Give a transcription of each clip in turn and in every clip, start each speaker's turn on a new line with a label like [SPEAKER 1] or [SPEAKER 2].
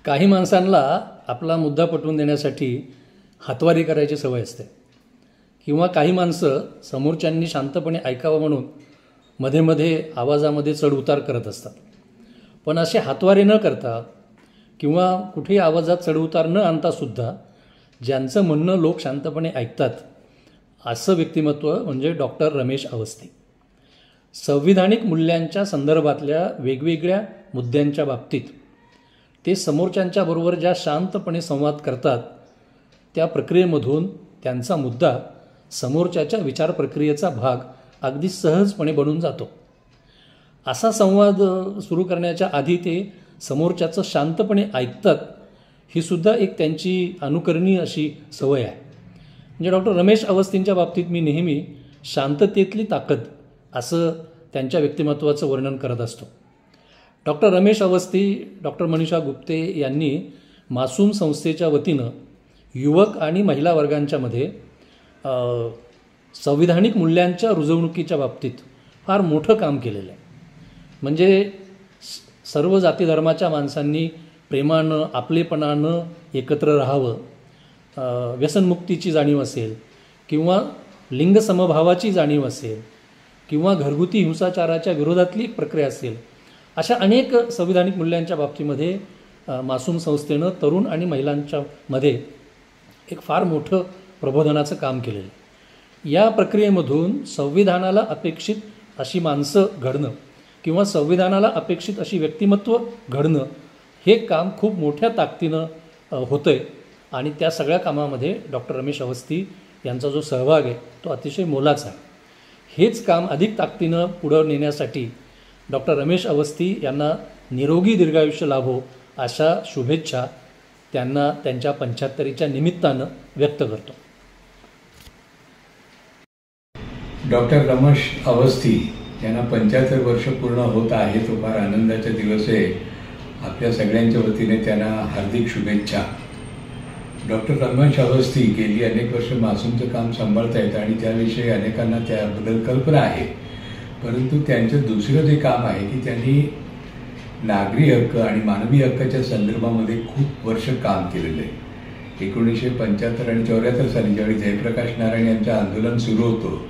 [SPEAKER 1] काही माणसांना आपला मुद्दा पटवून देण्यासाठी हातवारी करायची सवय असते किंवा काही माणसं समोरच्यांनी शांतपणे ऐकावं म्हणून मध्ये मध्ये आवाजामध्ये चढउतार करत असतात. पण असे हातवारे न करता किंवा कुठेही आवाजात चढउतार न आणतासुद्धा ज्यांचं म्हणणं लोक शांतपणे ऐकतात असं व्यक्तिमत्व म्हणजे डॉक्टर रमेश अवस्थी. संविधानिक मूल्यांच्या संदर्भातल्या वेगवेगळ्या मुद्द्यांच्या बाबतीत ते समोरच्यांच्या बरोबर ज्या शांतपणे संवाद करतात त्या प्रक्रियेमधून त्यांचा मुद्दा समोरच्याच्या विचार प्रक्रियेचा भाग अगदी सहजपणे बनून जातो. असा संवाद सुरू करण्याच्या आधी ते समोरच्याचं शांतपणे ऐकतात, ही सुद्धा एक त्यांची अनुकरणीय अशी सवय आहे. म्हणजे डॉक्टर रमेश अवस्थींच्या बाबतीत मी नेहमी शांततेतली ताकद असं त्यांच्या व्यक्तिमत्वाचं वर्णन करत असतो. डॉक्टर रमेश अवस्थी, डॉक्टर मनीषा गुप्ते यांनी मासूम संस्थेच्या वतीनं युवक आणि महिला वर्गांच्यामध्ये संविधानिक मूल्यांच्या रुजवणुकीच्या बाबतीत फार मोठं काम केलेलं आहे. म्हणजे सर्व जाती धर्माच्या माणसांनी प्रेमानं आपलेपणानं एकत्र राहावं, व्यसनमुक्तीची जाणीव असेल किंवा लिंगसमभावाची जाणीव असेल किंवा घरगुती हिंसाचाराच्या विरोधातली एक प्रक्रिया असेल, अशा अनेक संविधानिक मूल्यांच्या बाबतीमध्ये मासूम संस्थेनं तरुण आणि महिलांच्या मध्ये एक फार मोठं प्रबोधनाचं काम केलेलं आहे. या प्रक्रियेमधून संविधानाला अपेक्षित अशी माणसं घडणं किंवा संविधानाला अपेक्षित अशी व्यक्तिमत्व घडणं हे काम खूप मोठ्या ताकदीनं होतं आहे आणि त्या सगळ्या कामामध्ये डॉक्टर रमेश अवस्थी यांचा जो सहभाग आहे तो अतिशय मोलाचा आहे. हेच काम अधिक ताकदीनं पुढं नेण्यासाठी डॉक्टर रमेश अवस्थी यांना निरोगी दीर्घायुष्य लाभो अशा शुभेच्छा त्यांना त्यांच्या 75च्या निमित्तानं व्यक्त करतो.
[SPEAKER 2] डॉक्टर रमेश अवस्थी यांना 75 वर्ष पूर्ण होत आहे. तो फार आनंदाचा दिवस आहे. आपल्या सगळ्यांच्या वतीने त्यांना हार्दिक शुभेच्छा. डॉक्टर रमेश अवस्थी गेली अनेक वर्ष मासूमचं काम सांभाळत आहेत आणि त्याविषयी अनेकांना त्याबद्दल कल्पना आहे. परंतु त्यांचं दुसरं जे काम आहे की त्यांनी नागरी हक्क आणि मानवी हक्काच्या संदर्भामध्ये खूप वर्ष काम केलेलं आहे. 1975 आणि 74 साली ज्यावेळी जयप्रकाश नारायण यांचं आंदोलन सुरू होतं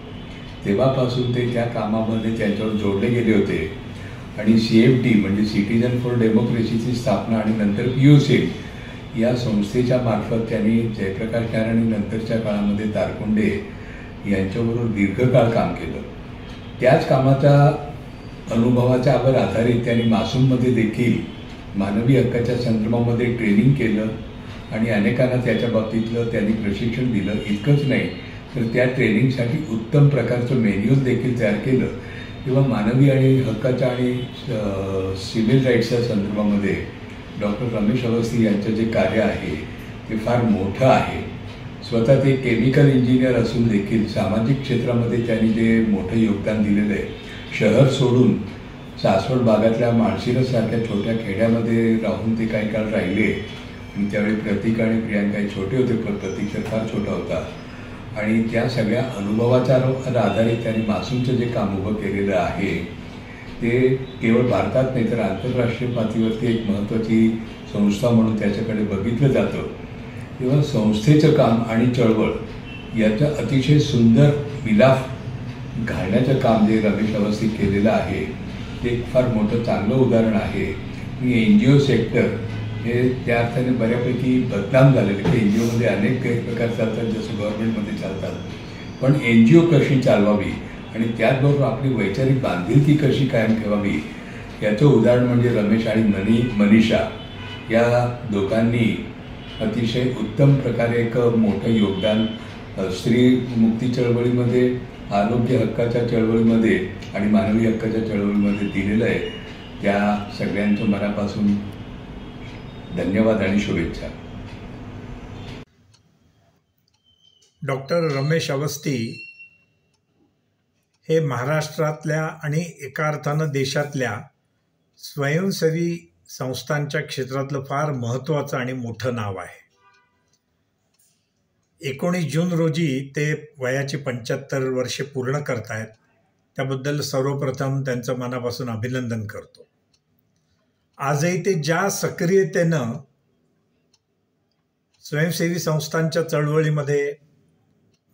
[SPEAKER 2] तेव्हापासून ते त्या कामामध्ये त्यांच्यावर जोडले गेले होते आणि CFD म्हणजे सिटीजन फॉर डेमोक्रेसीची स्थापना आणि नंतर POC या संस्थेच्या मार्फत त्यांनी जयप्रकाश नारायण आणि नंतरच्या काळामध्ये तारकुंडे यांच्याबरोबर दीर्घकाळ काम केलं. त्याच कामाचा अनुभवाच्या आधारित त्यांनी मासूममध्ये देखील मानवी हक्काच्या संदर्भामध्ये ट्रेनिंग केलं आणि अनेकांना त्याच्या बाबतीतलं त्यांनी प्रशिक्षण दिलं. इतकंच नाही तर त्या ट्रेनिंगसाठी उत्तम प्रकारचं मॅन्युअल देखील तयार केलं. किंवा मानवी आणि हक्काच्या आणि सिव्हिल राईट्सच्या संदर्भामध्ये डॉक्टर रमेश अवस्थी यांचं जे कार्य आहे ते फार मोठं आहे. स्वतः ते केमिकल इंजिनियर असून देखील सामाजिक क्षेत्रामध्ये त्यांनी जे मोठं योगदान दिलेलं आहे. शहर सोडून सासवड भागातल्या माळशिरससारख्या छोट्या खेड्यामध्ये राहून ते काही काळ राहिले आणि त्यावेळी प्रतीक आणि प्रियांका छोटे होते, पण प्रतीक तर फार छोटा होता आणि त्या सगळ्या अनुभवाच्या आधारित त्यांनी मासूमचं जे काम उभं केलेलं आहे ते केवळ भारतात नाही तर आंतरराष्ट्रीय पातळीवरती एक महत्त्वाची संस्था म्हणून त्याच्याकडे बघितलं जातं. तेव्हा संस्थेचं काम आणि चळवळ याचं अतिशय सुंदर मिलाफ घालण्याचं काम जे रमेश अवस्थी केलेलं आहे ते एक फार मोठं चांगलं उदाहरण आहे. मी NGO सेक्टर हे त्या अर्थाने बऱ्यापैकी बदनाम झालेलं की NGOमध्ये अनेक गैरप्रकार चालतात जसं गव्हर्नमेंटमध्ये चालतात, पण NGO कशी चालवावी आणि त्याचबरोबर आपली वैचारिक बांधिलकी कशी कायम ठेवावी याचं उदाहरण म्हणजे रमेश आणि मनीषा या दोघांनी अतिशय उत्तम प्रकारे एक मोठं योगदान स्त्री मुक्ती चळवळीमध्ये, आरोग्य हक्काच्या चळवळीमध्ये आणि मानवी हक्काच्या चळवळीमध्ये दिलेलं आहे. त्या सगळ्यांचं मनापासून धन्यवाद आणि शुभेच्छा.
[SPEAKER 3] डॉक्टर रमेश अवस्थी हे महाराष्ट्रातल्या आणि एका अर्थानं देशातल्या स्वयंसेवी संस्थांच्या क्षेत्रातलं फार महत्त्वाचं आणि मोठं नाव आहे. 19 जून रोजी ते वयाची 75 वर्षे पूर्ण करतायत. त्याबद्दल सर्वप्रथम त्यांचं मनापासून अभिनंदन करतो. आजही ते ज्या सक्रियतेनं स्वयंसेवी संस्थांच्या चळवळीमध्ये,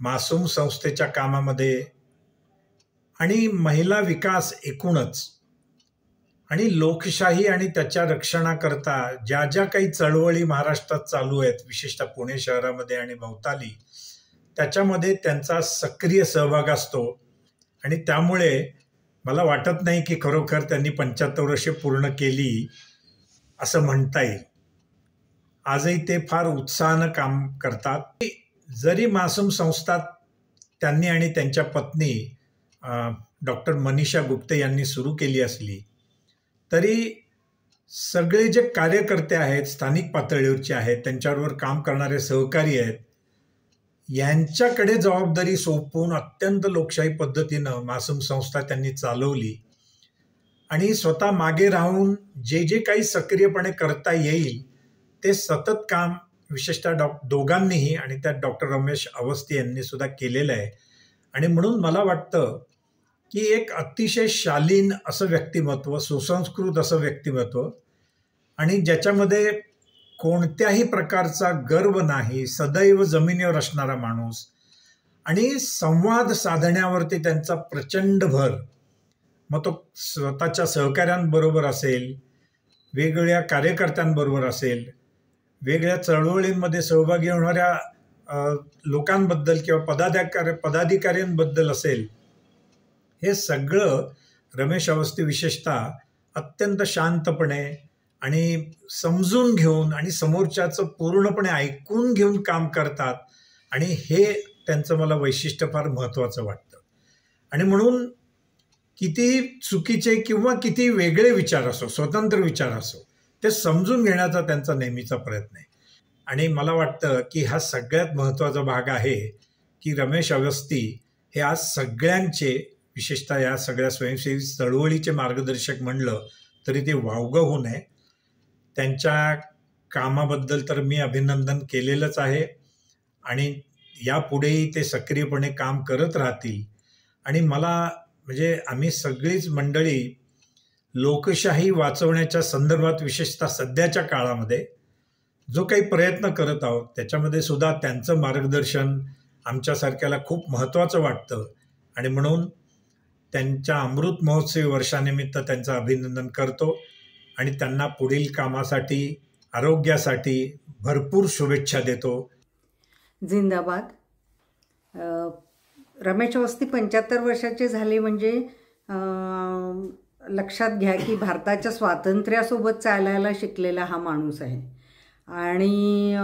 [SPEAKER 3] मासूम संस्थेच्या कामामध्ये आणि महिला विकास एकूणच आणि लोकशाही आणि त्याच्या रक्षणाकरता ज्या ज्या काही चळवळी महाराष्ट्रात चालू आहेत, विशेषतः पुणे शहरामध्ये आणि भोवताली, त्याच्यामध्ये त्यांचा सक्रिय सहभाग असतो. आणि त्यामुळे मला वाटत नाही की खरोखर त्यांनी 75 वर्षे पूर्ण केली असं म्हणता येईल. आजही ते फार उत्साहानं काम करतात. जरी मासूम संस्था त्यांनी आणि त्यांच्या पत्नी डॉक्टर मनीषा गुप्ते यांनी सुरू केली असली तरी सगळे जे कार्यकर्ते आहेत, स्थानिक पातळीवरचे आहेत, त्यांच्याबरोबर काम करणारे सहकारी आहेत, यांच्याकडे जबाबदारी सोपवून अत्यंत लोकशाही पद्धतीनं मासूम संस्था त्यांनी चालवली आणि स्वतः मागे राहून जे जे काही सक्रियपणे करता येईल ते सतत काम विशेषतः दोघांनीही आणि त्यात डॉक्टर रमेश अवस्थी यांनी सुद्धा केलेलं आहे. आणि म्हणून मला वाटतं की एक अतिशय शालीन असं व्यक्तिमत्व, सुसंस्कृत असं व्यक्तिमत्व आणि ज्याच्यामध्ये कोणत्याही प्रकारचा गर्व नाही, सदैव जमिनीवर असणारा माणूस आणि संवाद साधण्यावरती त्यांचा प्रचंड भर. मग तो स्वतःच्या सहकाऱ्यांबरोबर असेल, वेगवेगळ्या कार्यकर्त्यांबरोबर असेल, वेगळ्या चळवळींमध्ये सहभागी होणाऱ्या लोकांबद्दल किंवा पदाधिकाऱ्यांबद्दल असेल, हे सगळं रमेश अवस्थी विशेषतः अत्यंत शांतपणे आणि समजून घेऊन आणि समोरच्याचं पूर्णपणे ऐकून घेऊन काम करतात. आणि हे त्यांचं मला वैशिष्ट्य फार महत्त्वाचं वाटतं. आणि म्हणून किती चुकीचे किंवा किती वेगळे विचार असो, स्वतंत्र विचार असो, ते समजून घेण्याचा त्यांचा नेहमीचा प्रयत्न आहे. आणि मला वाटतं की हा सगळ्यात महत्त्वाचा भाग आहे की रमेश अवस्थी हे आज सगळ्यांचे, विशेषतः या सगळ्या स्वयंसेवी चळवळीचे मार्गदर्शक म्हणलं तरी ते वावगं होऊ नये. त्यांच्या कामाबद्दल तर मी अभिनंदन केलेलंच आहे आणि यापुढेही ते सक्रियपणे काम करत राहतील. आणि मला म्हणजे आम्ही सगळीच मंडळी लोकशाही वाचवण्याच्या संदर्भात विशेषतः सध्याच्या काळामध्ये जो काही प्रयत्न करत आहोत त्याच्यामध्ये सुद्धा त्यांचं मार्गदर्शन आमच्यासारख्याला खूप महत्त्वाचं वाटतं. आणि म्हणून त्यांच्या अमृत महोत्सवी वर्षानिमित्त त्यांचं अभिनंदन करतो आणि त्यांना पुढील कामासाठी, आरोग्यासाठी भरपूर शुभेच्छा देतो.
[SPEAKER 4] जिंदाबाद. रमेश अवस्थी 75 वर्षाचे झाले म्हणजे लक्षात घ्या की भारताच्या स्वातंत्र्यासोबत चालायला शिकलेला हा माणूस आहे. आणि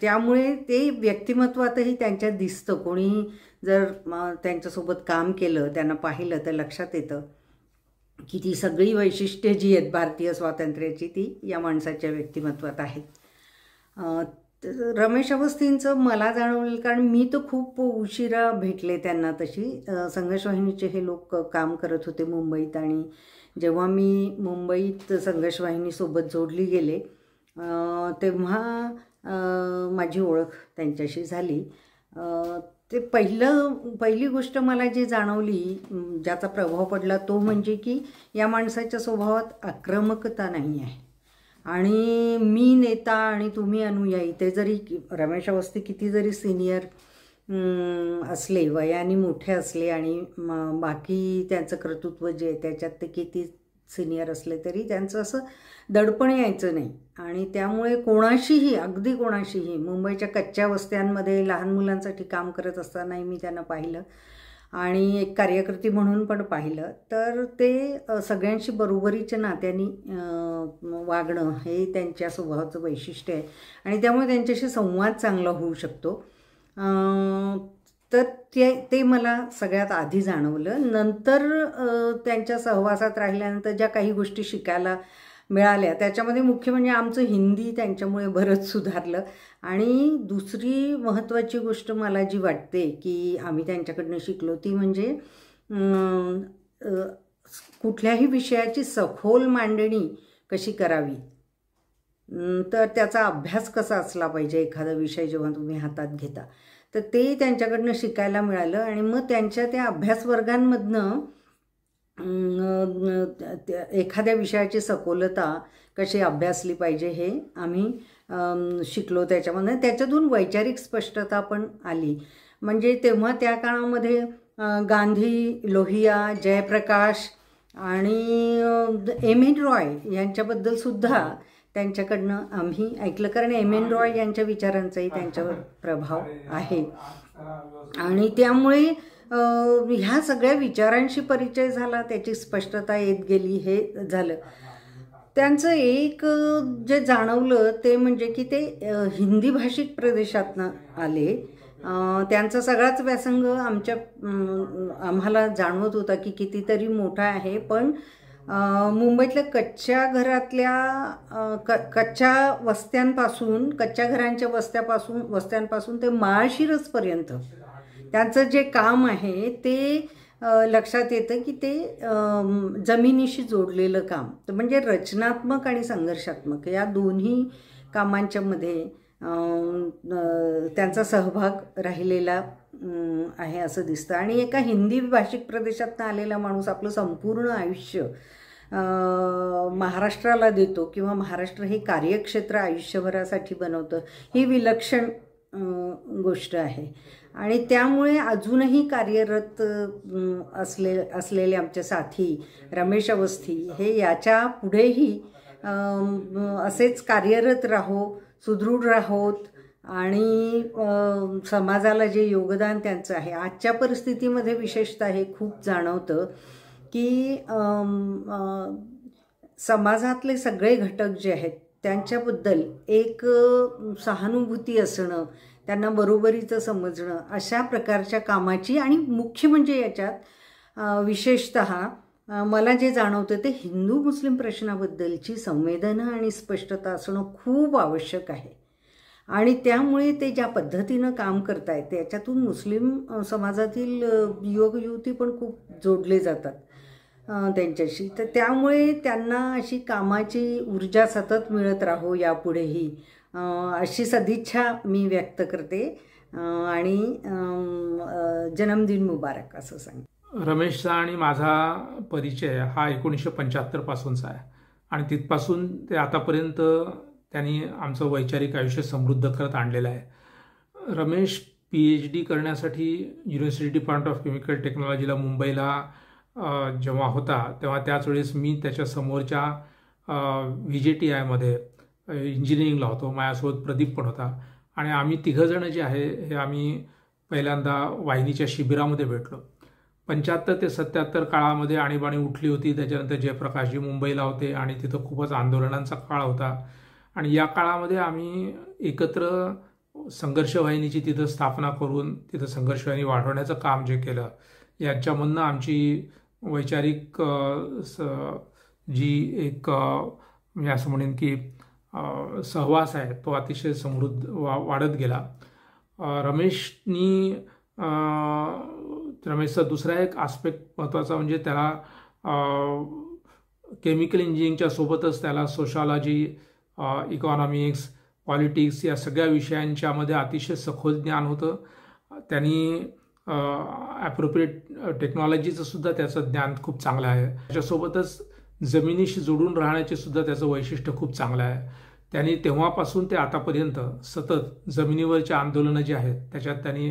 [SPEAKER 4] त्यामुळे ते व्यक्तिमत्वातही त्यांच्यात दिसतं. कोणी जर त्यांच्यासोबत काम केलं, त्यांना पाहिलं तर लक्षात येतं की ती सगळी वैशिष्ट्ये जी आहेत भारतीय स्वातंत्र्याची ती या माणसाच्या व्यक्तिमत्वात आहेत. रमेश अवस्थींचं मला जाणवलं, कारण मी तर खूप उशिरा भेटले त्यांना. तशी संघर्ष वाहिनीचे हे लोक काम करत होते मुंबईत आणि जेव्हा मी मुंबईत संघर्ष वाहिनीसोबत जोडली गेले तेव्हा माझी ओळख त्यांच्याशी झाली. ते पहिली गोष्ट मला जी जाणवली, ज्याचा प्रभाव पडला तो म्हणजे की या माणसाच्या स्वभावात आक्रमकता नाही आहे. आणि मी नेता आणि तुम्ही अनुयायी, ते जरी रमेश अवस्थी किती जरी सिनियर असले, वयाने मोठे असले आणि बाकी त्यांचं कर्तृत्व जे आहे त्याच्यात ते किती सिनियर असले तरी त्यांचं असं दडपण यायचं नाही. आणि त्यामुळे कोणाशीही, अगदी कोणाशीही, मुंबईच्या कच्च्या वस्त्यांमध्ये लहान मुलांसाठी काम करत असतानाही मी त्यांना पाहिलं आणि एक कार्यकर्ती म्हणून पण पाहिलं. तर ते सगळ्यांशी बरोबरीच्या नात्याने वागणं हे त्यांच्या स्वभावाचं वैशिष्ट्य आहे आणि त्यामुळे त्यांच्याशी संवाद चांगला होऊ शकतो. तर ते मला सगळ्यात आधी जाणवलं. नंतर त्यांच्या सहवासात राहिल्यानंतर ज्या काही गोष्टी शिकायला मिळाल्या त्याच्यामध्ये मुख्य म्हणजे आमचं हिंदी त्यांच्यामुळे बरंच सुधारलं. आणि दुसरी महत्त्वाची गोष्ट मला जी वाटते की आम्ही त्यांच्याकडनं शिकलो ती म्हणजे कुठल्याही विषयाची सखोल मांडणी कशी करावी, तर त्याचा अभ्यास कसा असला पाहिजे एखादा विषय जेव्हा तुम्ही हातात घेता, तर ते त्यांच्याकडनं शिकायला मिळालं. आणि मग त्यांच्या त्या अभ्यास वर्गांमधनं एखाद्या विषयाची सखोलता कशी अभ्यासली पाहिजे हे आम्ही शिकलो त्याच्यामध्ये. त्याच्यातून वैचारिक स्पष्टता पण आली. म्हणजे तेव्हा त्या काळामध्ये गांधी, लोहिया, जयप्रकाश आणि एम एन रॉय यांच्याबद्दल सुद्धा त्यांच्याकडनं आम्ही ऐकलं, कारण एम एन रॉय यांच्या विचारांचाही त्यांच्यावर प्रभाव आहे. आणि त्यामुळे ह्या सगळ्या विचारांशी परिचय झाला, त्याची स्पष्टता येत गेली, हे झालं. त्यांचं एक जे जाणवलं ते म्हणजे की ते हिंदी भाषिक प्रदेशातनं आले. त्यांचा सगळाच व्यासंग आम्हाला जाणवत होता की कितीतरी मोठा आहे, पण मुंबईतल्या कच्च्या घरांच्या वस्त्यांपासून ते माळशिरसपर्यंत त्यांचं जे काम आहे ते लक्षात येतं की ते जमिनीशी जोडलेलं काम. तर म्हणजे रचनात्मक आणि संघर्षात्मक या दोन्ही कामांच्या मध्ये त्यांचा सहभाग राहिलेला आहे असं दिसतं. आणि एका हिंदी भाषिक प्रदेशातून आलेला माणूस आपलं संपूर्ण आयुष्य महाराष्ट्राला देतो किंवा महाराष्ट्र हे कार्यक्षेत्र आयुष्यभरासाठी बनवतं, ही विलक्षण गोष्ट आहे. आणि त्यामुळे अजूनही कार्यरत असलेले आमचे साथी रमेश अवस्थी हे याच्या पुढेही असेच कार्यरत राहो, सुदृढ राहोत आणि समाजाला जे योगदान त्यांचं आहे आजच्या परिस्थितीमध्ये विशेषतः हे खूप जाणवतं की समाजातले सगळे घटक जे आहेत त्यांच्याबद्दल एक सहानुभूती असणं, त्यांना बरोबरीचं समजणं, अशा प्रकारच्या कामाची आणि मुख्य म्हणजे याच्यात विशेषतः मला जे जाणवतं ते हिंदू मुस्लिम प्रश्नाबद्दलची संवेदना आणि स्पष्टता असणं खूप आवश्यक आहे. आणि त्यामुळे ते ज्या पद्धतीनं काम करतायत त्याच्यातून मुस्लिम समाजातील युवक युवती पण खूप जोडले जातात त्यांच्याशी. तर त्यामुळे त्यांना अशी कामाची ऊर्जा सतत मिळत राहो यापुढेही, अशी सदिच्छा मी व्यक्त करते. आणि जन्मदिन मुबारक असं सांग.
[SPEAKER 5] रमेशचा आणि माझा परिचय हा 1975 पासूनचा आहे आणि तिथपासून ते आतापर्यंत त्यांनी आमचं वैचारिक आयुष्य समृद्ध करत आणलेलं आहे. रमेश PhD करण्यासाठी युनिव्हर्सिटी डिपार्टमेंट ऑफ केमिकल टेक्नॉलॉजीला मुंबईला जेव्हा होता तेव्हा त्याच वेळेस मी त्याच्या समोरच्या VJTI मध्ये इंजिनिअरिंगला होतो. माझ्यासोबत प्रदीप पण होता आणि आम्ही तिघंजणं जे आहे हे आम्ही पहिल्यांदा वाहिनीच्या शिबिरामध्ये भेटलो. 75 ते 77 काळामध्ये आणीबाणी उठली होती. त्याच्यानंतर जयप्रकाशजी मुंबईला होते आणि तिथं खूपच आंदोलनांचा काळ होता आणि या काळामध्ये आम्ही एकत्र संघर्ष वाहिनीची तिथं स्थापना करून तिथं संघर्ष वाहिनी वाढवण्याचं काम जे केलं, याच्यामधनं आमची वैचारिक जी एक मी असं म्हणेन की सहवास आहे तो अतिशय समृद्ध वाढत गेला. रमेशचा दुसरा एक आस्पेक्ट महत्त्वाचा म्हणजे त्याला केमिकल इंजिनिअरिंगच्या सोबतच त्याला सोशॉलॉजी, इकॉनॉमिक्स, पॉलिटिक्स या सगळ्या विषयांच्यामध्ये अतिशय सखोल ज्ञान होतं. त्यांनी ॲप्रोप्रिएट टेक्नॉलॉजीचं सुद्धा त्याचं ज्ञान खूप चांगलं आहे. त्याच्यासोबतच जमिनीशी जोडून राहण्याचे सुद्धा त्याचं वैशिष्ट्य खूप चांगलं आहे. त्यांनी तेव्हापासून ते आतापर्यंत सतत जमिनीवरचे आंदोलनं जे आहेत त्याच्यात त्यांनी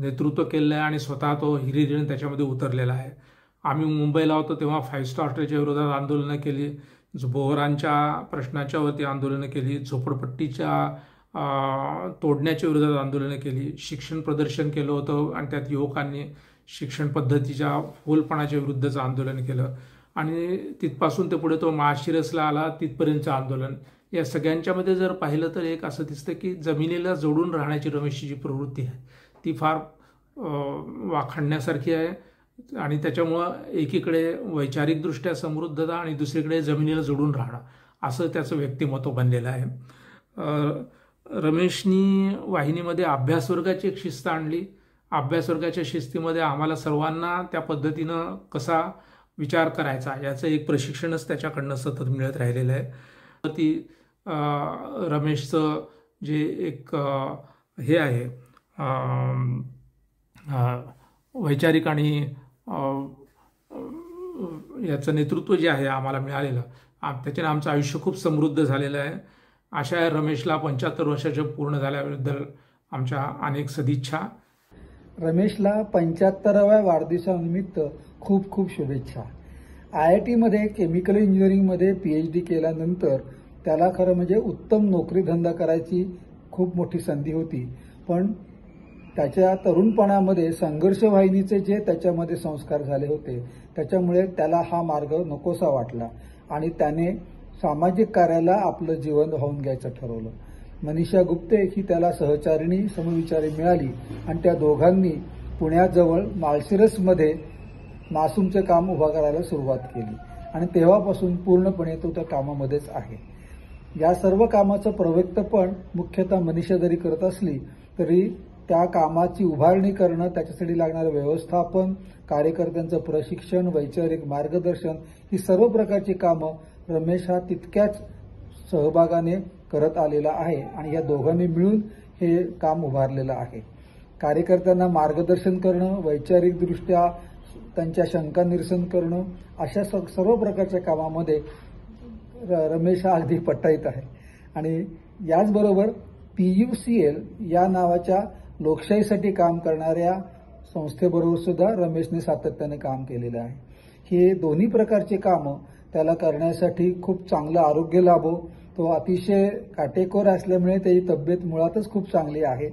[SPEAKER 5] नेतृत्व केलेलं आहे आणि स्वतः तो हिरिरीने त्याच्यामध्ये उतरलेला आहे. आम्ही मुंबईला होतो तेव्हा 5 स्टार हॉटेलच्या विरोधात आंदोलनं केली, बोहरांच्या प्रश्नाच्या वरती आंदोलनं केली, झोपडपट्टीच्या तोडण्याच्या विरोधात आंदोलनं केली, शिक्षण प्रदर्शन केलं होतं आणि त्यात युवकांनी शिक्षण पद्धतीच्या फोलपणाच्या विरुद्धचं आंदोलन केलं आणि तिथपासून ते पुढे तो माळशिरसला आला तिथपर्यंतचं आंदोलन. या सगळ्यांच्यामध्ये जर पाहिलं तर एक असं दिसतं की जमिनीला जोडून राहण्याची रमेशची जी प्रवृत्ती आहे ती फार वाखाणण्यासारखी आहे आणि त्याच्यामुळं एकीकडे वैचारिकदृष्ट्या समृद्धता आणि दुसरीकडे जमिनीला जोडून राहणं असं त्याचं व्यक्तिमत्व बनलेलं आहे. रमेशनी वाहिनीमध्ये अभ्यासवर्गाची एक शिस्त आणली. अभ्यासवर्गाच्या शिस्तीमध्ये आम्हाला सर्वांना त्या पद्धतीनं कसा विचार करायचा याचं एक प्रशिक्षणच त्याच्याकडनं सतत मिळत राहिलेलं आहे. ती रमेशचं जे एक हे आहे वैचारिक आणि याचं नेतृत्व जे आहे आम्हाला मिळालेलं त्याच्याने आमचं आयुष्य खूप समृद्ध झालेलं आहे. अशा रमेशला 75 वर्षाच्या पूर्ण झाल्याबद्दल आमच्या अनेक सदिच्छा.
[SPEAKER 6] रमेशला 75व्या वाढदिवसानिमित्त खूप खूप शुभेच्छा. IITमध्ये केमिकल इंजिनिअरिंगमध्ये PhD केल्यानंतर त्याला खरं म्हणजे उत्तम नोकरीधंदा करायची खूप मोठी संधी होती, पण त्याच्या तरुणपणामध्ये संघर्ष वाहिनीचे जे त्याच्यामध्ये संस्कार झाले होते त्याच्यामुळे त्याला हा मार्ग नकोसा वाटला आणि त्याने सामाजिक कार्याला आपलं जीवन वाहून घ्यायचं ठरवलं. मनीषा गुप्ते ही त्याला सहचारिणी समविचारी मिळाली आणि त्या दोघांनी पुण्याजवळ माळशिरसमध्ये मासूमचे काम उभा करायला सुरुवात केली आणि तेव्हापासून पूर्णपणे तो त्या कामामध्येच आहे. या सर्व कामाचं प्रवक्तपण मुख्यतः मनीषा जरी करत असली तरी त्या कामाची उभारणी करणं, त्याच्यासाठी लागणारं व्यवस्थापन, कार्यकर्त्यांचं प्रशिक्षण, वैचारिक मार्गदर्शन ही सर्व प्रकारची कामं रमेश हा तितक्याच सहभागाने करत आलेला आहे आणि या दोघांनी मिळून हे काम उभारलेलं आहे. कार्यकर्त्यांना मार्गदर्शन करणं, वैचारिकदृष्ट्या त्यांच्या शंका निरसन करणं, अशा सर्व प्रकारच्या कामामध्ये रमेश हा अगदी पट्टाईत आहे. आणि याचबरोबर PUCL या नावाच्या लोकशाहीसाठी काम करणाऱ्या संस्थेबरोबर सुद्धा रमेशने सातत्याने काम केलेलं आहे. हे दोन्ही प्रकारचे कामं त्याला करण्यासाठी खूप चांगलं आरोग्य लाभो. तो अतिशय काटेकोर असल्यामुळे त्याची तब्येत मुळातच खूप चांगली आहे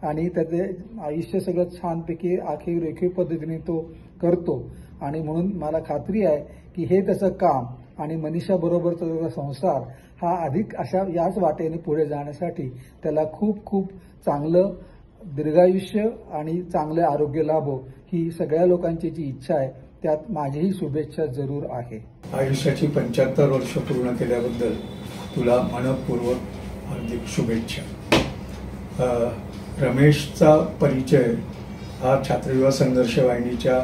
[SPEAKER 6] आणि त्याचे आयुष्य सगळं छानपैकी आखीव रेखीव पद्धतीने तो करतो आणि म्हणून मला खात्री आहे की हे त्याचं काम आणि मनीषा बरोबरचा त्याचा संसार हा अधिक अशा याच वाटेने पुढे जाण्यासाठी त्याला खूप खूप चांगलं दीर्घायुष्य आणि चांगले आरोग्य लाभो ही सगळ्या लोकांची जी इच्छा आहे त्यात माझीही शुभेच्छा जरूर आहे.
[SPEAKER 2] आयुष्याची 75 वर्ष पूर्ण केल्याबद्दल तुला मनपूर्वक हार्दिक शुभेच्छा. रमेशचा परिचय हा छात्रयुवा संघर्ष वाहिनीच्या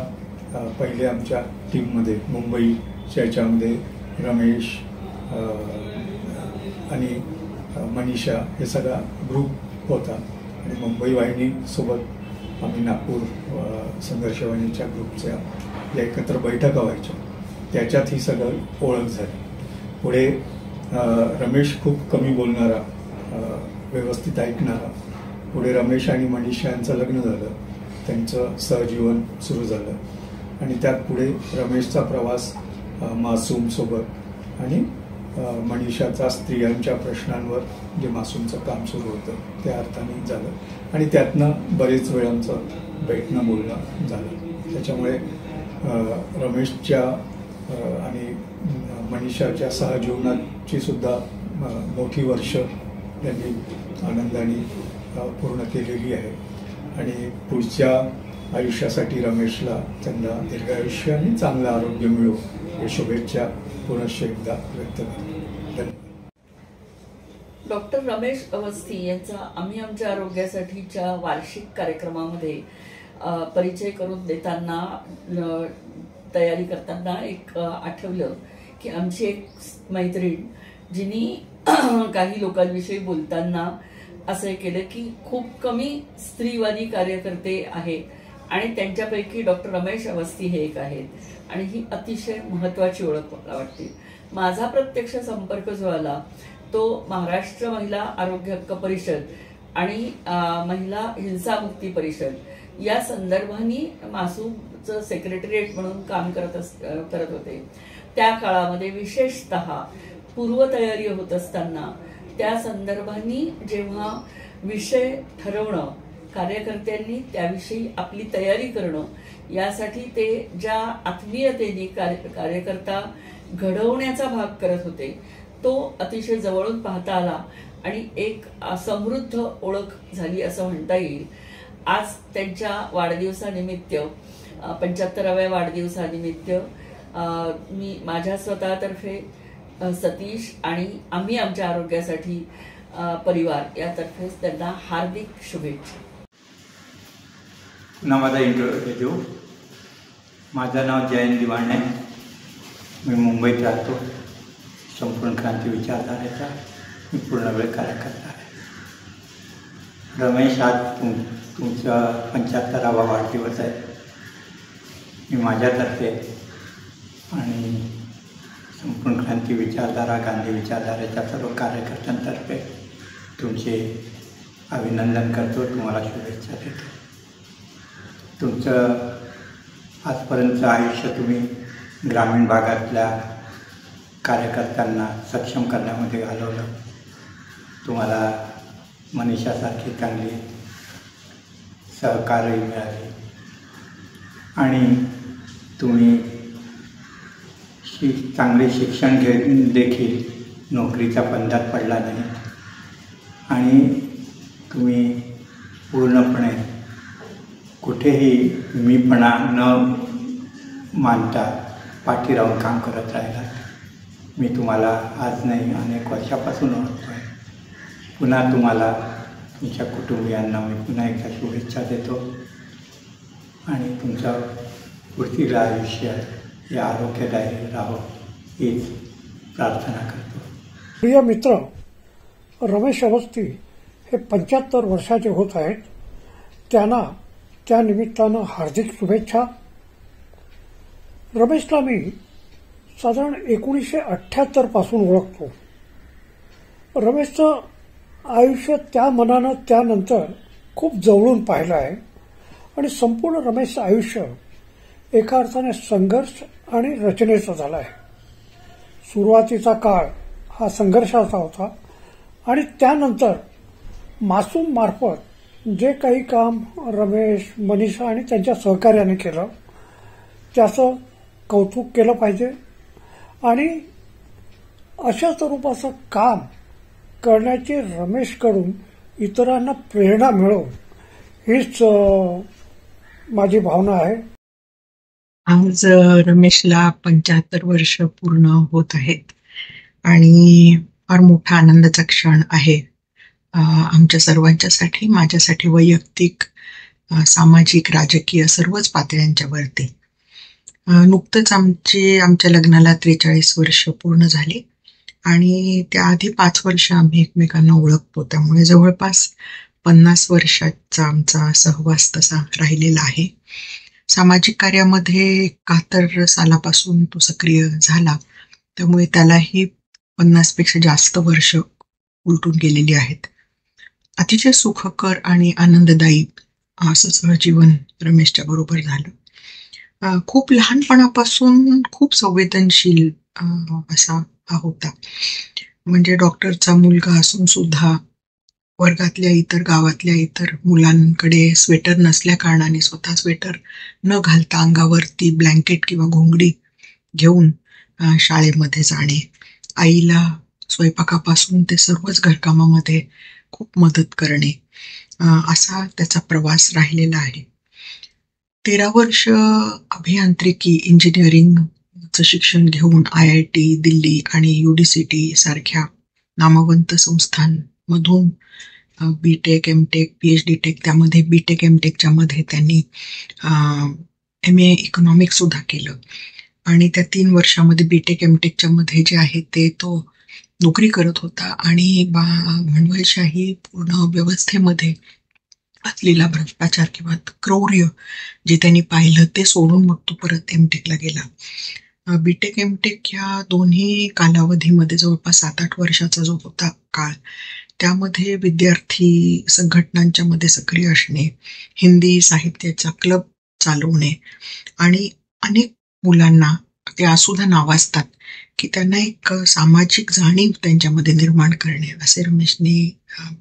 [SPEAKER 2] पहिले आमच्या टीममध्ये मुंबईच्या याच्यामध्ये रमेश आणि मनीषा हे सगळा ग्रुप होता आणि मुंबई वाहिनीसोबत आम्ही नागपूर संघर्ष वाहिनीच्या ग्रुपच्या या एकत्र बैठका व्हायच्या, त्याच्यात ही सगळं ओळख झाली. पुढे रमेश खूप कमी बोलणारा, व्यवस्थित ऐकणारा. पुढे रमेश आणि मनीषा यांचं लग्न झालं, त्यांचं सहजीवन सुरू झालं आणि त्यात पुढे रमेशचा प्रवास मासूमसोबत आणि मनीषाचा स्त्रियांच्या प्रश्नांवर जे मासूमचं काम सुरू होतं त्या अर्थाने झालं आणि त्यातनं बरेच वेळांचं भेटणं बोलणं झालं. त्याच्यामुळे रमेशच्या आणि मनीषाच्या सहजीवनाची सुद्धा मोठी वर्ष त्यांनी आनंदाने पूर्ण केलेली आहे आणि पुढच्या आयुष्यासाठी रमेशला त्यांना दीर्घायुष्य आणि चांगलं आरोग्य मिळो हे शुभेच्छा पुनश्च एकदा व्यक्त करतो.
[SPEAKER 7] डॉक्टर रमेश अवस्थी यांचा आम्ही आमच्या आरोग्यासाठीच्या वार्षिक कार्यक्रमामध्ये परिचय करून देताना, तयारी करताना एक आठवलं की आमची एक मैत्रीण जिनी काही लोकांविषयी बोलताना असं केलं की खूप कमी स्त्रीवादी कार्यकर्ते आहेत आणि त्यांच्यापैकी डॉक्टर रमेश अवस्थी हे एक आहेत आणि ही अतिशय महत्वाची ओळख मला वाटते. माझा प्रत्यक्ष संपर्क जो आला तो महाराष्ट्र महिला आरोग्य हक्क परिषद आणि महिला हिंसा मुक्ती परिषद या संदर्भाने मासूमचं सेक्रेटरिएट म्हणून काम करत होते. त्या काळामध्ये विशेषतः पूर्वतयारी होत असताना त्या संदर्भाने जेव्हा विषय ठरवणं, कार्यकर्त्यांनी त्याविषयी आपली तयारी करणं, यासाठी ते ज्या आत्मीयतेने कार्यकर्ता घडवण्याचा भाग करत होते तो अतिशय जवळून पाहता आला आणि एक समृद्ध ओळख झाली असं म्हणता येईल. आज त्यांच्या वाढदिवसानिमित्त 75व्या वाढदिवसानिमित्त मी माझ्या स्वतःतर्फे, सतीश आणि आम्ही आमच्या आरोग्यासाठी परिवार यातर्फे त्यांना हार्दिक शुभेच्छा.
[SPEAKER 8] पुन्हा माझा इंट्रोड्यूस देऊ. माझं नाव जयंत दिवाणे, मी मुंबईत राहतो. संपूर्ण क्रांती विचारधारेचा मी पूर्णवेळ कार्यकर्ता आहे. रमेश, आज तुमचा 75वा वाढदिवस आहे. मी माझ्यातर्फे आणि संपूर्ण क्रांती विचारधारा, गांधी विचारधारेच्या सर्व कार्यकर्त्यांतर्फे तुमचे अभिनंदन करतो, तुम्हाला शुभेच्छा देतो. तुमचं आजपर्यंतचं आयुष्य तुम्ही ग्रामीण भागातल्या कार्यकर्त्यांना सक्षम करण्यामध्ये घालवलं. तुम्हाला मनीषासारखी चांगली सहकार्य मिळाली आणि तुम्ही चांगले शिक्षण घेऊन देखील नोकरीच्या फंदात पडला नाही आणि तुम्ही पूर्णपणे कुठेही मीपणा न मानता पाठी राहून काम करत राहिलात. मी तुम्हाला आज नाही अनेक वर्षापासून ओळखतो आहे. पुन्हा तुम्हाला तुमच्या कुटुंबियांना मी पुन्हा एकदा शुभेच्छा देतो आणि तुमचं पुढील आयुष्य हे आरोग्यदायी राहो हीच प्रार्थना करतो.
[SPEAKER 9] प्रिय मित्र, रमेश अवस्थी हे 75 वर्षाचे होत आहेत. त्यांना त्या निमित्तानं हार्दिक शुभेच्छा. रमेशला मी साधारण 1978 पासून ओळखतो. रमेशचं आयुष्य त्या मनानं त्यानंतर खूप जवळून पाहिलं आहे आणि संपूर्ण रमेशचं आयुष्य एका अर्थाने संघर्ष आणि रचनेचा झाला आहे. सुरुवातीचा काळ हा संघर्षाचा होता आणि त्यानंतर मासूम मार्फत जे काही काम रमेश, मनीषा आणि त्यांच्या सहकार्याने केलं त्याचं कौतुक केलं पाहिजे आणि अशा स्वरूपाचं काम करण्याची रमेशकडून इतरांना प्रेरणा मिळो हीच माझी भावना आहे.
[SPEAKER 10] आज रमेशला 75 वर्ष पूर्ण होत आहेत आणि फार मोठा आनंदाचा क्षण आहे आमच्या सर्वांच्यासाठी, माझ्यासाठी वैयक्तिक, सामाजिक, राजकीय सर्वच पातळ्यांच्यावरती. नुकतंच आमच्या लग्नाला 43 वर्ष पूर्ण झाली आणि त्याआधी 5 वर्ष आम्ही एकमेकांना ओळखतो. त्यामुळे जवळपास 50 वर्षाचा आमचा सहवास तसा राहिलेला आहे. सामाजिक कार्यामध्ये 71 सालापासून तो सक्रिय झाला, त्यामुळे त्यालाही 50पेक्षा जास्त वर्ष उलटून गेलेली आहेत. अतिशय सुखकर आणि आनंददायी असं सहजीवन रमेशच्या बरोबर झालं. खूप लहानपणापासून खूप संवेदनशील असा हा होता. म्हणजे डॉक्टरचा मुलगा असून सुद्धा वर्गातल्या इतर, गावातल्या इतर मुलांकडे स्वेटर नसल्या कारणाने स्वतः स्वेटर न घालता अंगावरती ब्लँकेट किंवा घोंगडी घेऊन शाळेमध्ये जाणे, आईला स्वयंपाकापासून ते सर्वच घरकामामध्ये खूप मदत करणे, असा त्याचा प्रवास राहिलेला आहे. 13 वर्ष अभियांत्रिकी, इंजिनिअरिंगचं शिक्षण घेऊन IIT दिल्ली आणि UDCT सारख्या नामवंत संस्थांमधून BTech, MTech, PhD टेक, त्यामध्ये BTech, MTechच्या मध्ये त्यांनी MA इकॉनॉमिक्स सुद्धा केलं आणि त्या 3 वर्षामध्ये BTech, MTechच्या मध्ये जे आहे ते तो नोकरी करत होता आणि भांडवलशाही पूर्ण व्यवस्थेमध्ये असलेला भ्रष्टाचार किंवा क्रौर्य जे त्यांनी पाहिलं ते सोडून मग तो परत MTechला गेला. BTech, MTech ह्या दोन्ही कालावधीमध्ये जवळपास 7-8 वर्षाचा जो होता काळ, त्यामध्ये विद्यार्थी संघटनांच्या मध्ये सक्रिय असणे, हिंदी साहित्याचा क्लब चालवणे आणि अनेक मुलांना ते सुद्धा नावाजतात की त्यांना एक सामाजिक जाणीव त्यांच्यामध्ये निर्माण करणे, असे रमेशने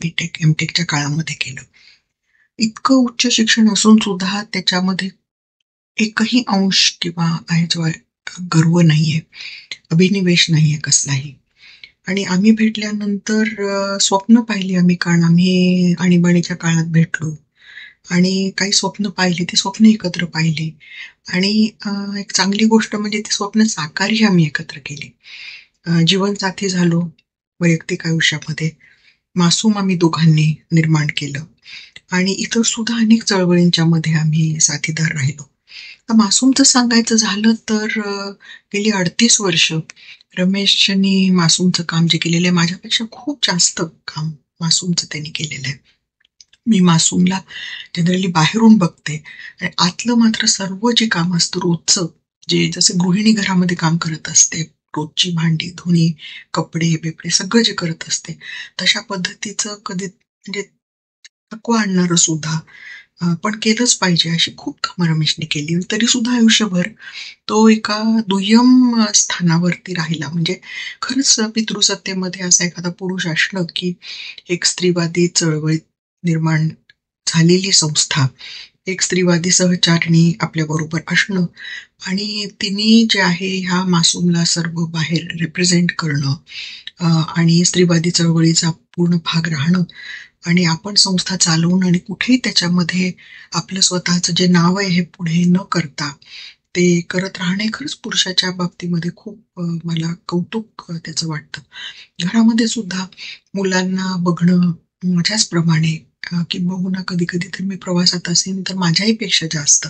[SPEAKER 10] BTech, MTechच्या काळामध्ये केलं. इतकं उच्च शिक्षण असून सुद्धा त्याच्यामध्ये एकही अंश किंवा जो गर्व नाहीये, अभिनिवेश नाहीये कसलाही. आणि आम्ही भेटल्यानंतर स्वप्न पाहिली आम्ही, कारण आम्ही आणीबाणीच्या काळात भेटलो आणि काही स्वप्न पाहिली, ती स्वप्न एकत्र पाहिली आणि एक चांगली गोष्ट म्हणजे ती स्वप्न साकारही आम्ही एकत्र केली. जीवनसाथी झालो वैयक्तिक आयुष्यामध्ये, मासूम आम्ही दोघांनी निर्माण केलं आणि इतर सुद्धा अनेक चळवळींच्या मध्ये आम्ही साथीदार राहिलो. तर मासूमचं सांगायचं झालं तर गेली 38 वर्ष रमेशनी मासूमचं काम जे केलेलं आहे, माझ्यापेक्षा खूप जास्त काम मासूमचं त्यांनी केलेलं आहे. मी मासूमला जनरली बाहेरून बघते आणि आतलं मात्र सर्व जे काम असतं रोजचं, जे जसे गृहिणी घरामध्ये काम करत असते, रोजची भांडी धुणी, कपडे बिपडे सगळं जे करत असते तशा पद्धतीचं कधी म्हणजे थकवा आणणारं सुद्धा पण केलंच पाहिजे अशी खूप कामं रमेशने केली. तरी सुद्धा आयुष्यभर तो एका दुय्यम स्थानावरती राहिला. म्हणजे खरंच पितृसत्तेमध्ये असा एखादा पुरुष असणं की एक स्त्रीवादी चळवळीत निर्माण झालेली संस्था, एक स्त्रीवादी सहचारिणी आपल्याबरोबर असणं आणि तिने जे आहे ह्या मासूमला सर्व बाहेर रिप्रेझेंट करणं आणि स्त्रीवादी चळवळीचा पूर्ण भाग राहणं आणि आपण संस्था चालवणं आणि कुठेही त्याच्यामध्ये आपलं स्वतःचं जे नाव आहे हे पुढे न करता ते करत राहणे खरंच पुरुषाच्या बाबतीमध्ये खूप मला कौतुक त्याचं वाटतं. घरामध्ये सुद्धा मुलांना बघणं माझ्याच प्रमाणे किंबहुना कधी कधी तर मी प्रवासात असेन तर माझ्याही पेक्षा जास्त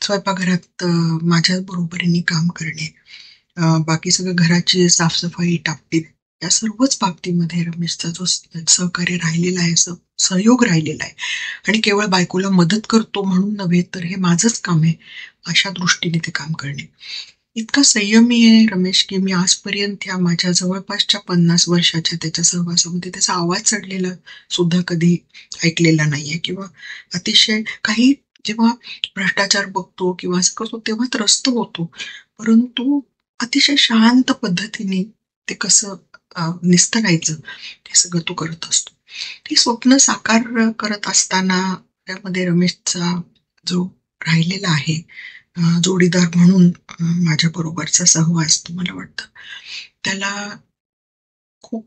[SPEAKER 10] स्वयंपाकघरात माझ्याच बरोबरीने काम करणे, बाकी सगळं घराची साफसफाई टापटीप या सर्वच बाबतीमध्ये रमेशचा जो सहकार्य राहिलेला आहे, सहयोग राहिलेला आहे आणि केवळ बायकोला मदत करतो म्हणून नव्हे तर हे माझंच काम आहे अशा दृष्टीने ते काम करणे. इतका संयमी आहे रमेश की मी आजपर्यंत या माझ्या जवळपासच्या 50 वर्षाच्या त्याच्या सहवासामध्ये त्याचा आवाज चढलेला सुद्धा कधी ऐकलेला नाहीये किंवा अतिशय काही जेव्हा भ्रष्टाचार बघतो किंवा असं करतो तेव्हा त्रस्त होतो, परंतु अतिशय शांत पद्धतीने ते कसं निस्तरायचं ते सगळं तो करत असतो. ती स्वप्न साकार करत असताना त्यामध्ये रमेशचा जो राहिलेला आहे जोडीदार म्हणून माझ्या बरोबरचा सहवास तो मला वाटतं त्याला खूप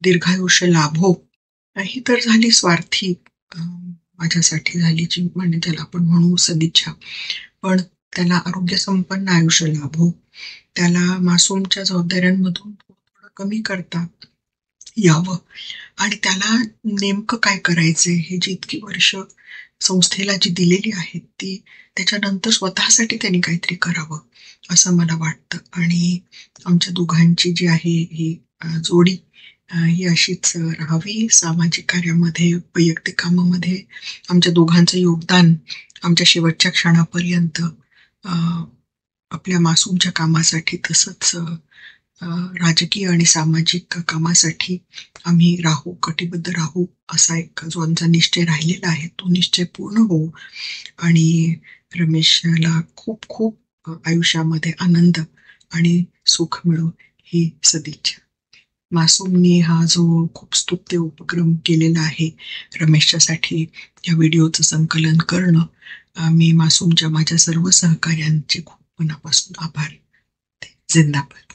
[SPEAKER 10] दीर्घायुष्य लाभो. ही तर झाली स्वार्थी माझ्यासाठी झाली जी म्हणजे त्याला आपण म्हणू सदिच्छा, पण त्याला आरोग्य संपन्न आयुष्य लाभो, त्याला मासूमच्या जबाबदाऱ्यांमधून थोडं कमी करता यावं आणि त्याला नेमकं काय करायचंय हे जी इतकी वर्ष संस्थेला जी दिलेली आहेत ती त्याच्यानंतर स्वतःसाठी त्यांनी काहीतरी करावं असं मला वाटतं. आणि आमच्या दोघांची जी आहे ही जोडी ही अशीच राहावी. सामाजिक कार्यामध्ये, वैयक्तिक कामामध्ये आमच्या दोघांचं योगदान आमच्या शेवटच्या क्षणापर्यंत आपल्या मासूमच्या कामासाठी तसंच राजकीय आणि सामाजिक कामासाठी आम्ही राहू, कटिबद्ध राहू असा एक जो आमचा निश्चय राहिलेला आहे तो निश्चय पूर्ण हो आणि रमेशला खूप खूप आयुष्यामध्ये आनंद आणि सुख मिळो ही सदिच्छा. मासूमने हा जो खूप स्तुत्य उपक्रम केलेला आहे रमेशच्यासाठी या व्हिडिओचं संकलन करणं, मी मासूमच्या माझ्या सर्व सहकार्यांचे खूप मनापासून आभार. जिंदाबाद.